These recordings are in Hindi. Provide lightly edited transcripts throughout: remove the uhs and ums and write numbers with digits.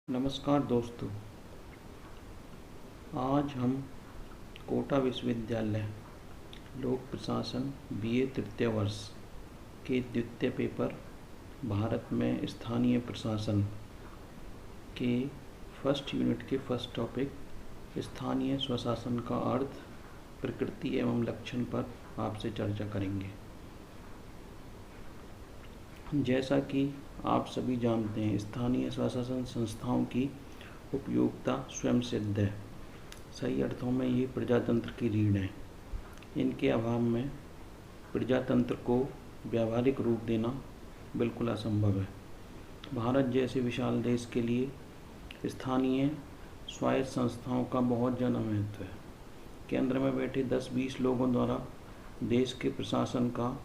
नमस्कार दोस्तों। आज हम कोटा विश्वविद्यालय लोक प्रशासन बीए तृतीय वर्ष के द्वितीय पेपर भारत में स्थानीय प्रशासन के फर्स्ट यूनिट के फर्स्ट टॉपिक स्थानीय स्वशासन का अर्थ, प्रकृति एवं लक्षण पर आपसे चर्चा करेंगे। जैसा कि आप सभी जानते हैं, स्थानीय स्वशासन संस्थाओं की उपयोगिता स्वयं सिद्ध है। सही अर्थों में ये प्रजातंत्र की रीढ़ है। इनके अभाव में प्रजातंत्र को व्यावहारिक रूप देना बिल्कुल असंभव है। भारत जैसे विशाल देश के लिए स्थानीय स्वायत्त संस्थाओं का बहुत ज़्यादा महत्व है। केंद्र में बैठे 10-20 लोगों द्वारा देश के प्रशासन का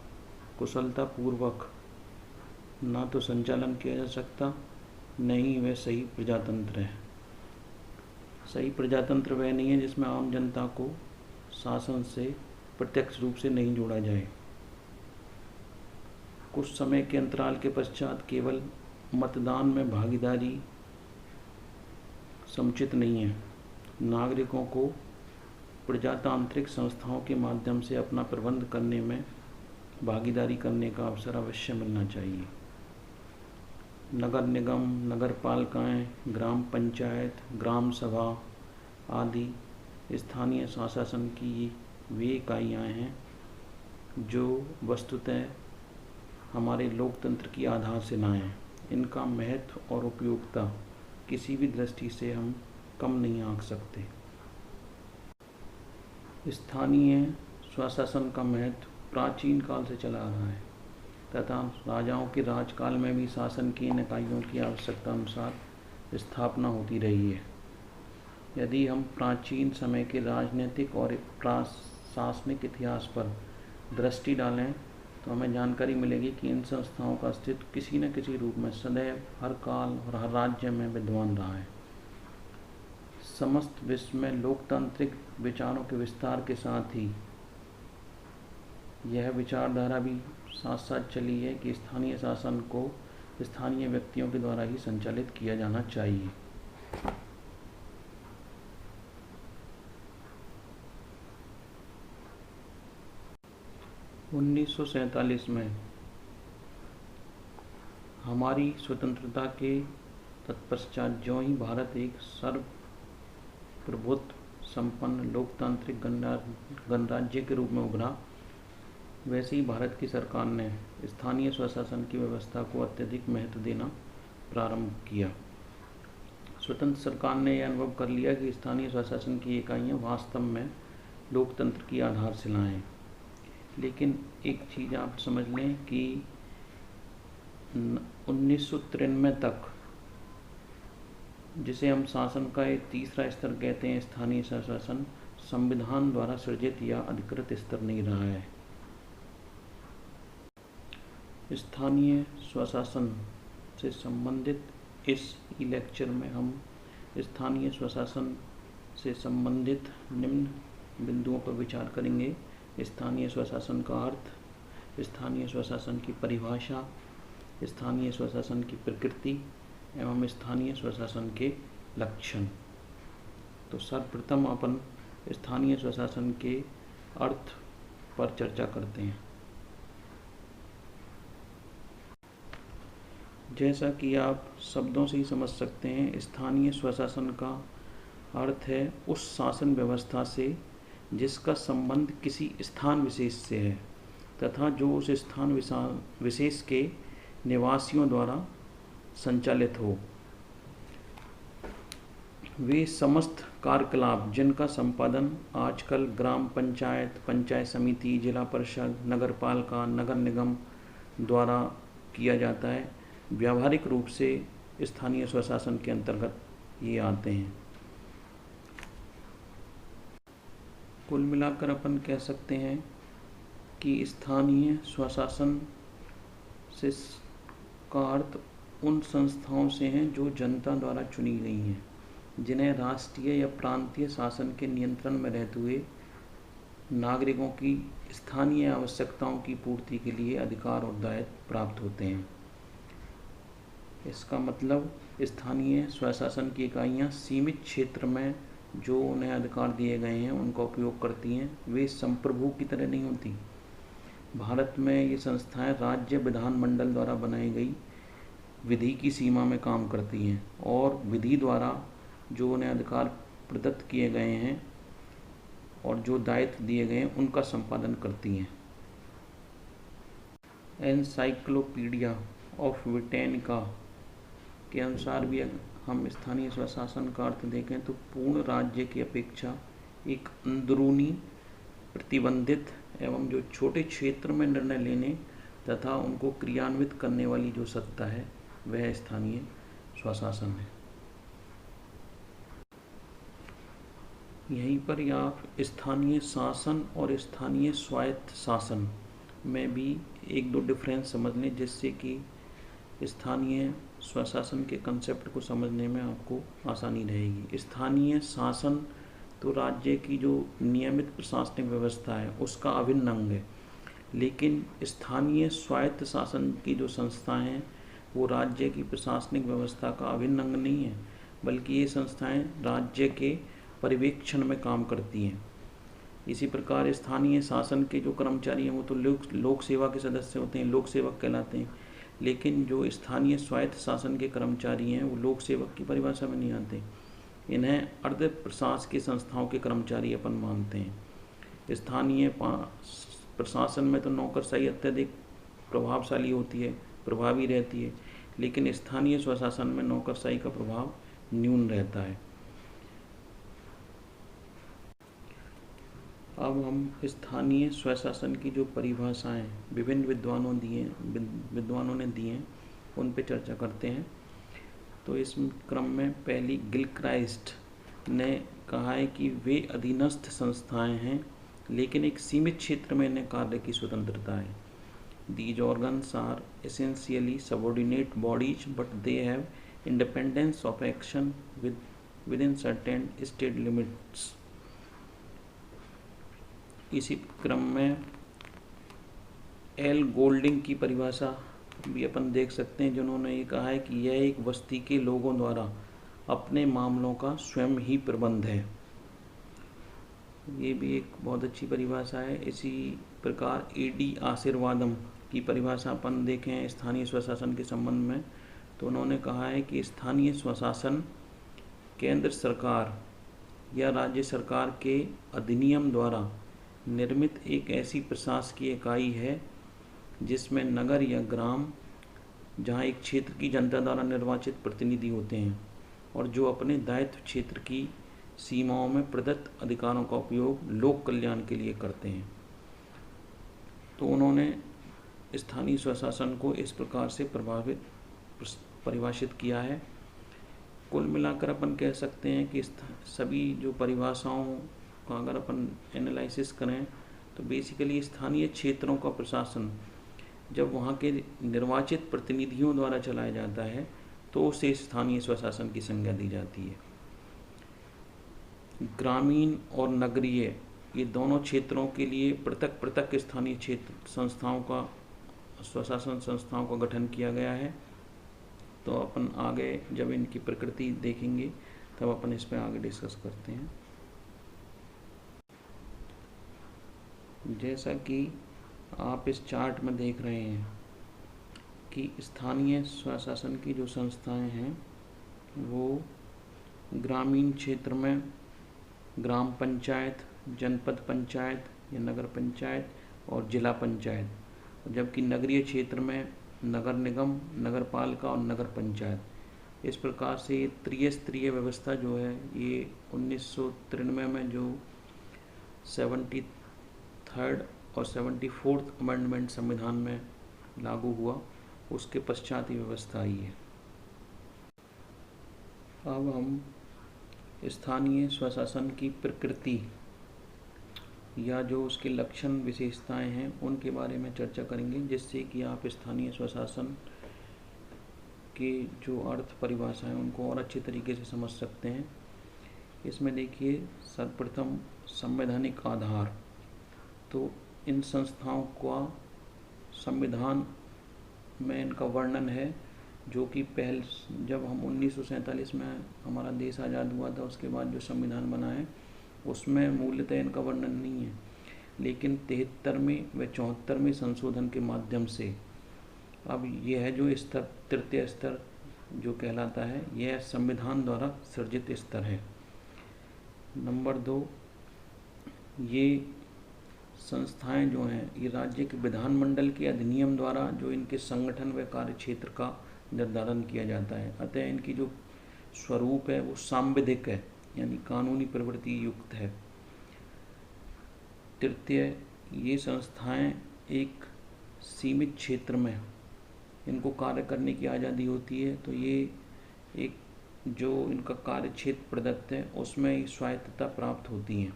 कुशलतापूर्वक ना तो संचालन किया जा सकता, न ही वह सही प्रजातंत्र है। सही प्रजातंत्र वह नहीं है जिसमें आम जनता को शासन से प्रत्यक्ष रूप से नहीं जोड़ा जाए। कुछ समय के अंतराल के पश्चात केवल मतदान में भागीदारी समुचित नहीं है। नागरिकों को प्रजातांत्रिक संस्थाओं के माध्यम से अपना प्रबंध करने में भागीदारी करने का अवसर अवश्य मिलना चाहिए। नगर निगम, नगर पालिकाएँ, ग्राम पंचायत, ग्राम सभा आदि स्थानीय स्वशासन की वे इकाइयाँ हैं जो वस्तुतः हमारे लोकतंत्र की आधारशिलाएँ हैं। इनका महत्व और उपयोगिता किसी भी दृष्टि से हम कम नहीं आंक सकते। स्थानीय स्वशासन का महत्व प्राचीन काल से चला आ रहा है तथा राजाओं के राजकाल में भी शासन की इन इकाइयों की आवश्यकता अनुसार स्थापना होती रही है। यदि हम प्राचीन समय के राजनीतिक और प्रशासनिक इतिहास पर दृष्टि डालें तो हमें जानकारी मिलेगी कि इन संस्थाओं का अस्तित्व किसी न किसी रूप में सदैव हर काल और हर राज्य में विद्यमान रहा है। समस्त विश्व में लोकतांत्रिक विचारों के विस्तार के साथ ही यह विचारधारा भी साथ साथ चली है कि स्थानीय शासन को स्थानीय व्यक्तियों के द्वारा ही संचालित किया जाना चाहिए। उन्नीस सौ सैंतालीस में हमारी स्वतंत्रता के तत्पश्चात ज्यों ही भारत एक सर्वप्रभुत्व संपन्न लोकतांत्रिक गणराज्य के रूप में उभरा, वैसे ही भारत की सरकार ने स्थानीय स्वशासन की व्यवस्था को अत्यधिक महत्व देना प्रारंभ किया। स्वतंत्र सरकार ने यह अनुभव कर लिया कि स्थानीय स्वशासन की इकाइयाँ वास्तव में लोकतंत्र की आधारशिलाएँ हैं। लेकिन एक चीज़ आप समझ लें कि 1993 तक, जिसे हम शासन का एक तीसरा स्तर कहते हैं, स्थानीय स्वशासन संविधान द्वारा सृजित या अधिकृत स्तर नहीं रहा है। स्थानीय स्वशासन से संबंधित इस ई लेक्चर में हम स्थानीय स्वशासन से संबंधित निम्न बिंदुओं पर विचार करेंगे। स्थानीय स्वशासन का अर्थ, स्थानीय स्वशासन की परिभाषा, स्थानीय स्वशासन की प्रकृति एवं स्थानीय स्वशासन के लक्षण। तो सर्वप्रथम अपन स्थानीय स्वशासन के अर्थ पर चर्चा करते हैं। जैसा कि आप शब्दों से ही समझ सकते हैं, स्थानीय स्वशासन का अर्थ है उस शासन व्यवस्था से जिसका संबंध किसी स्थान विशेष से है तथा जो उस स्थान विशेष के निवासियों द्वारा संचालित हो। वे समस्त कार्यकलाप जिनका संपादन आजकल ग्राम पंचायत, पंचायत समिति, जिला परिषद, नगर पालिका, नगर निगम द्वारा किया जाता है, व्यावहारिक रूप से स्थानीय स्वशासन के अंतर्गत ये आते हैं। कुल मिलाकर अपन कह सकते हैं कि स्थानीय स्वशासन से का अर्थ उन संस्थाओं से हैं जो जनता द्वारा चुनी गई हैं, जिन्हें राष्ट्रीय या प्रांतीय शासन के नियंत्रण में रहते हुए नागरिकों की स्थानीय आवश्यकताओं की पूर्ति के लिए अधिकार और दायित्व प्राप्त होते हैं। इसका मतलब स्थानीय स्वशासन की इकाइयाँ सीमित क्षेत्र में जो उन्हें अधिकार दिए गए हैं उनका उपयोग करती हैं, वे संप्रभु की तरह नहीं होती। भारत में ये संस्थाएं राज्य विधानमंडल द्वारा बनाई गई विधि की सीमा में काम करती हैं और विधि द्वारा जो उन्हें अधिकार प्रदत्त किए गए हैं और जो दायित्व दिए गए हैं उनका संपादन करती हैं। एनसाइक्लोपीडिया ऑफ ब्रिटेनिका के अनुसार भी हम स्थानीय स्वशासन का अर्थ देखें तो पूर्ण राज्य की अपेक्षा एक अंदरूनी प्रतिबंधित एवं जो छोटे क्षेत्र में निर्णय लेने तथा उनको क्रियान्वित करने वाली जो सत्ता है वह स्थानीय स्वशासन है। यहीं पर आप स्थानीय शासन और स्थानीय स्वायत्त शासन में भी एक दो डिफरेंस समझ लें, जिससे कि स्थानीय स्वशासन के कंसेप्ट को समझने में आपको आसानी रहेगी। स्थानीय शासन तो राज्य की जो नियमित प्रशासनिक व्यवस्था है उसका अभिन्न अंग है, लेकिन स्थानीय स्वायत्त शासन की जो संस्थाएं हैं वो राज्य की प्रशासनिक व्यवस्था का अभिन्न अंग नहीं है, बल्कि ये संस्थाएं राज्य के पर्यवेक्षण में काम करती हैं। इसी प्रकार स्थानीय शासन के जो कर्मचारी हैं वो तो लोक सेवा के सदस्य होते हैं, लोक सेवक कहलाते हैं, लेकिन जो स्थानीय स्वायत्त शासन के कर्मचारी हैं वो लोक सेवक की परिभाषा में नहीं आते। इन्हें अर्ध प्रशासकीय संस्थाओं के कर्मचारी अपन मानते हैं। स्थानीय प्रशासन में तो नौकरशाही अत्यधिक प्रभावशाली होती है, प्रभावी रहती है, लेकिन स्थानीय स्वशासन में नौकरशाही का प्रभाव न्यून रहता है। अब हम स्थानीय स्वशासन की जो परिभाषाएं विभिन्न विद्वानों ने दी हैं उन पे चर्चा करते हैं। तो इस क्रम में पहली गिलक्राइस्ट ने कहा है कि वे अधीनस्थ संस्थाएं हैं, लेकिन एक सीमित क्षेत्र में इन्हें कार्य की स्वतंत्रता है। These organs are essentially subordinate bodies, but they have independence of action within certain state limits. इसी क्रम में एल गोल्डिंग की परिभाषा भी अपन देख सकते हैं, जिन्होंने ये कहा है कि यह एक बस्ती के लोगों द्वारा अपने मामलों का स्वयं ही प्रबंध है। ये भी एक बहुत अच्छी परिभाषा है। इसी प्रकार एडी आशीर्वादम की परिभाषा अपन देखें स्थानीय स्वशासन के संबंध में, तो उन्होंने कहा है कि स्थानीय स्वशासन केंद्र सरकार या राज्य सरकार के अधिनियम द्वारा निर्मित एक ऐसी प्रशासकीय इकाई है जिसमें नगर या ग्राम, जहां एक क्षेत्र की जनता द्वारा निर्वाचित प्रतिनिधि होते हैं और जो अपने दायित्व क्षेत्र की सीमाओं में प्रदत्त अधिकारों का उपयोग लोक कल्याण के लिए करते हैं। तो उन्होंने स्थानीय स्वशासन को इस प्रकार से परिभाषित किया है। कुल मिलाकर अपन कह सकते हैं कि सभी जो परिभाषाओं का अगर अपन एनालिसिस करें तो बेसिकली स्थानीय क्षेत्रों का प्रशासन जब वहाँ के निर्वाचित प्रतिनिधियों द्वारा चलाया जाता है तो उसे स्थानीय स्वशासन की संज्ञा दी जाती है। ग्रामीण और नगरीय ये दोनों क्षेत्रों के लिए पृथक पृथक स्थानीय क्षेत्र संस्थाओं का स्वशासन संस्थाओं का गठन किया गया है। तो अपन आगे जब इनकी प्रकृति देखेंगे तब अपन इस पर आगे डिस्कस करते हैं। जैसा कि आप इस चार्ट में देख रहे हैं कि स्थानीय स्वशासन की जो संस्थाएं हैं वो ग्रामीण क्षेत्र में ग्राम पंचायत, जनपद पंचायत या नगर पंचायत और जिला पंचायत, जबकि नगरीय क्षेत्र में नगर निगम, नगर पालिका और नगर पंचायत। इस प्रकार से ये त्रिस्तरीय व्यवस्था जो है ये 1993 में जो 73rd और 74th अमेंडमेंट संविधान में लागू हुआ उसके पश्चात ये व्यवस्था आई है। अब हम स्थानीय स्वशासन की प्रकृति या जो उसके लक्षण विशेषताएं हैं उनके बारे में चर्चा करेंगे, जिससे कि आप स्थानीय स्वशासन के जो अर्थ परिभाषा है उनको और अच्छे तरीके से समझ सकते हैं। इसमें देखिए सर्वप्रथम संवैधानिक आधार, तो इन संस्थाओं का संविधान में इनका वर्णन है जो कि पहल जब हम 1947 में हमारा देश आज़ाद हुआ था, उसके बाद जो संविधान बना है उसमें मूलतः इनका वर्णन नहीं है, लेकिन 73वें व 74वें संशोधन के माध्यम से अब यह है जो स्तर तृतीय स्तर जो कहलाता है, यह संविधान द्वारा सृजित स्तर है। नंबर 2, ये संस्थाएं जो हैं ये राज्य के विधानमंडल के अधिनियम द्वारा जो इनके संगठन व कार्य क्षेत्र का निर्धारण किया जाता है, अतः इनकी जो स्वरूप है वो सांविधिक है, यानी कानूनी प्रवृत्ति युक्त है। तृतीय, ये संस्थाएं एक सीमित क्षेत्र में इनको कार्य करने की आज़ादी होती है, तो ये एक जो इनका कार्य क्षेत्र प्रदत्त है उसमें स्वायत्तता प्राप्त होती हैं।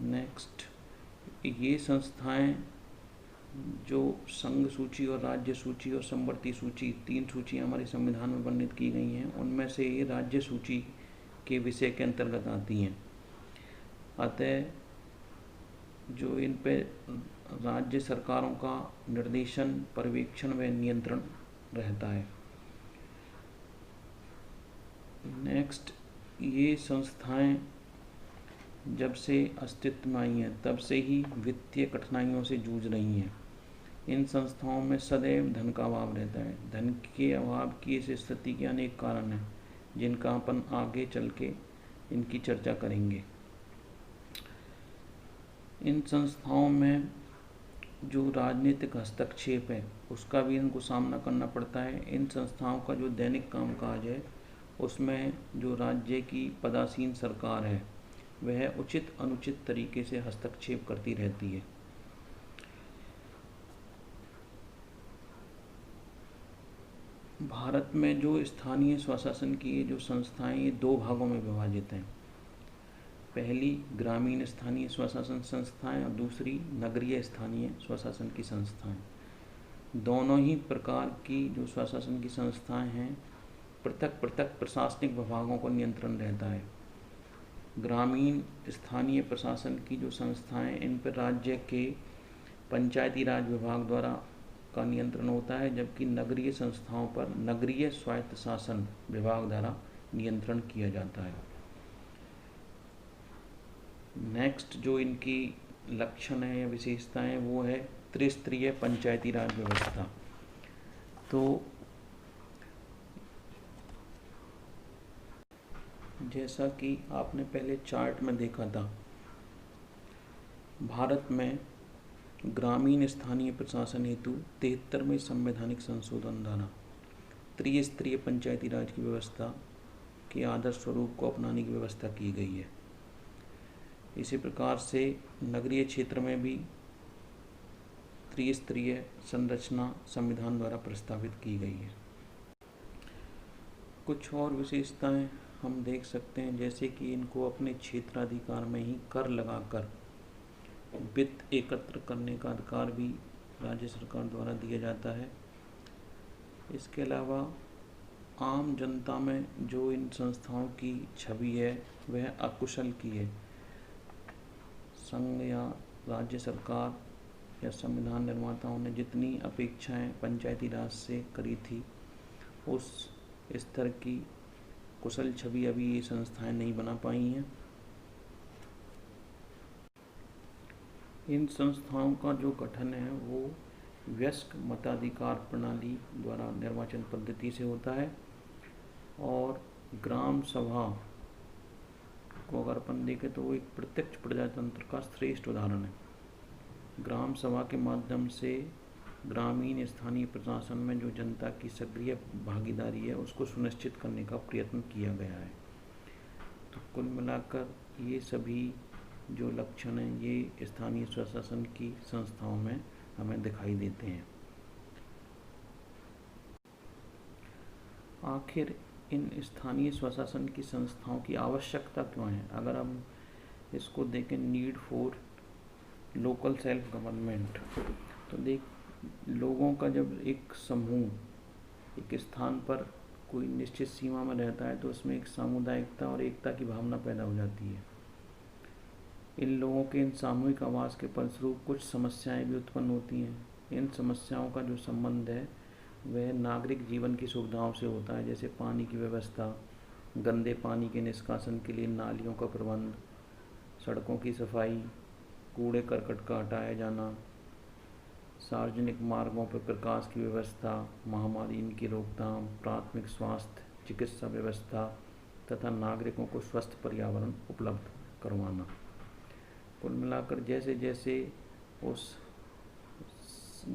नेक्स्ट, ये संस्थाएं जो संघ सूची और राज्य सूची और समवर्ती सूची, 3 सूचियाँ हमारे संविधान में वर्णित की गई हैं, उनमें से ये राज्य सूची के विषय के अंतर्गत आती हैं। अतः जो इन पे राज्य सरकारों का निर्देशन, पर्यवेक्षण व नियंत्रण रहता है। नेक्स्ट, ये संस्थाएं जब से अस्तित्व में आई हैं तब से ही वित्तीय कठिनाइयों से जूझ रही हैं। इन संस्थाओं में सदैव धन का अभाव रहता है। धन के अभाव की इस स्थिति के अनेक कारण हैं, जिनका अपन आगे चल के इनकी चर्चा करेंगे। इन संस्थाओं में जो राजनीतिक हस्तक्षेप है उसका भी इनको सामना करना पड़ता है। इन संस्थाओं का जो दैनिक कामकाज है उसमें जो राज्य की पदासीन सरकार है वह उचित अनुचित तरीके से हस्तक्षेप करती रहती है। भारत में जो स्थानीय स्वशासन की जो संस्थाएं ये 2 भागों में विभाजित हैं। पहली ग्रामीण स्थानीय स्वशासन संस्थाएं और दूसरी नगरीय स्थानीय स्वशासन की संस्थाएं। दोनों ही प्रकार की जो स्वशासन की संस्थाएं हैं पृथक पृथक प्रशासनिक विभागों को नियंत्रण रहता है। ग्रामीण स्थानीय प्रशासन की जो संस्थाएं, इन पर राज्य के पंचायती राज विभाग द्वारा का नियंत्रण होता है, जबकि नगरीय संस्थाओं पर नगरीय स्वायत्त शासन विभाग द्वारा नियंत्रण किया जाता है। नेक्स्ट, जो इनकी लक्षण है या विशेषताएं वो है त्रिस्तरीय पंचायती राज व्यवस्था। तो जैसा कि आपने पहले चार्ट में देखा था, भारत में ग्रामीण स्थानीय प्रशासन हेतु 73वें संवैधानिक संशोधन द्वारा त्रिस्तरीय पंचायती राज की व्यवस्था के आदर्श स्वरूप को अपनाने की व्यवस्था की गई है। इसी प्रकार से नगरीय क्षेत्र में भी त्रिस्तरीय संरचना संविधान द्वारा प्रस्तावित की गई है। कुछ और विशेषताएं हम देख सकते हैं, जैसे कि इनको अपने क्षेत्राधिकार में ही कर लगाकर वित्त एकत्र करने का अधिकार भी राज्य सरकार द्वारा दिया जाता है। इसके अलावा आम जनता में जो इन संस्थाओं की छवि है वह अकुशल की है। संघ या राज्य सरकार या संविधान निर्माताओं ने जितनी अपेक्षाएं पंचायती राज से करी थी उस स्तर की कुशल छवि अभी ये संस्थाएं नहीं बना पाई हैं। इन संस्थाओं का जो गठन है वो वयस्क मताधिकार प्रणाली द्वारा निर्वाचन पद्धति से होता है, और ग्राम सभा को अगर अपन देखें तो वो एक प्रत्यक्ष प्रजातंत्र का श्रेष्ठ उदाहरण है। ग्राम सभा के माध्यम से ग्रामीण स्थानीय प्रशासन में जो जनता की सक्रिय भागीदारी है उसको सुनिश्चित करने का प्रयत्न किया गया है। तो कुल मिलाकर ये सभी जो लक्षण हैं ये स्थानीय स्वशासन की संस्थाओं में हमें दिखाई देते हैं। आखिर इन स्थानीय स्वशासन की संस्थाओं की आवश्यकता क्यों है? अगर हम इसको देखें, need for local self government, तो लोगों का जब एक समूह एक स्थान पर कोई निश्चित सीमा में रहता है तो उसमें एक सामुदायिकता और एकता की भावना पैदा हो जाती है। इन लोगों के इन सामूहिक आवास के फलस्वरूप कुछ समस्याएं भी उत्पन्न होती हैं। इन समस्याओं का जो संबंध है वह नागरिक जीवन की सुविधाओं से होता है, जैसे पानी की व्यवस्था, गंदे पानी के निष्कासन के लिए नालियों का प्रबंध, सड़कों की सफाई, कूड़े करकट का हटाया जाना, सार्वजनिक मार्गों पर प्रकाश की व्यवस्था, महामारी की रोकथाम, प्राथमिक स्वास्थ्य चिकित्सा व्यवस्था तथा नागरिकों को स्वस्थ पर्यावरण उपलब्ध करवाना। कुल मिलाकर जैसे जैसे उस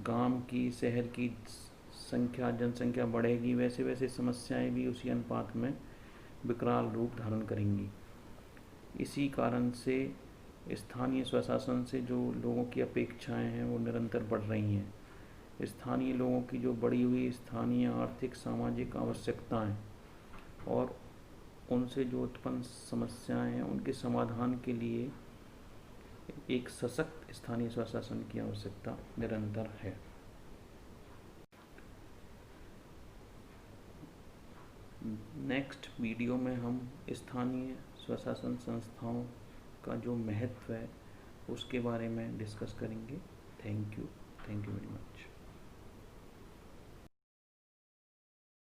गांव की, शहर की जनसंख्या बढ़ेगी, वैसे वैसे समस्याएं भी उसी अनुपात में विकराल रूप धारण करेंगी। इसी कारण से स्थानीय स्वशासन से जो लोगों की अपेक्षाएं हैं वो निरंतर बढ़ रही हैं। स्थानीय लोगों की जो बढ़ी हुई स्थानीय आर्थिक सामाजिक आवश्यकताएं और उनसे जो उत्पन्न समस्याएं हैं उनके समाधान के लिए एक सशक्त स्थानीय स्वशासन की आवश्यकता निरंतर है। नेक्स्ट वीडियो में हम स्थानीय स्वशासन संस्थाओं का जो महत्व है उसके बारे में डिस्कस करेंगे। Thank you very much.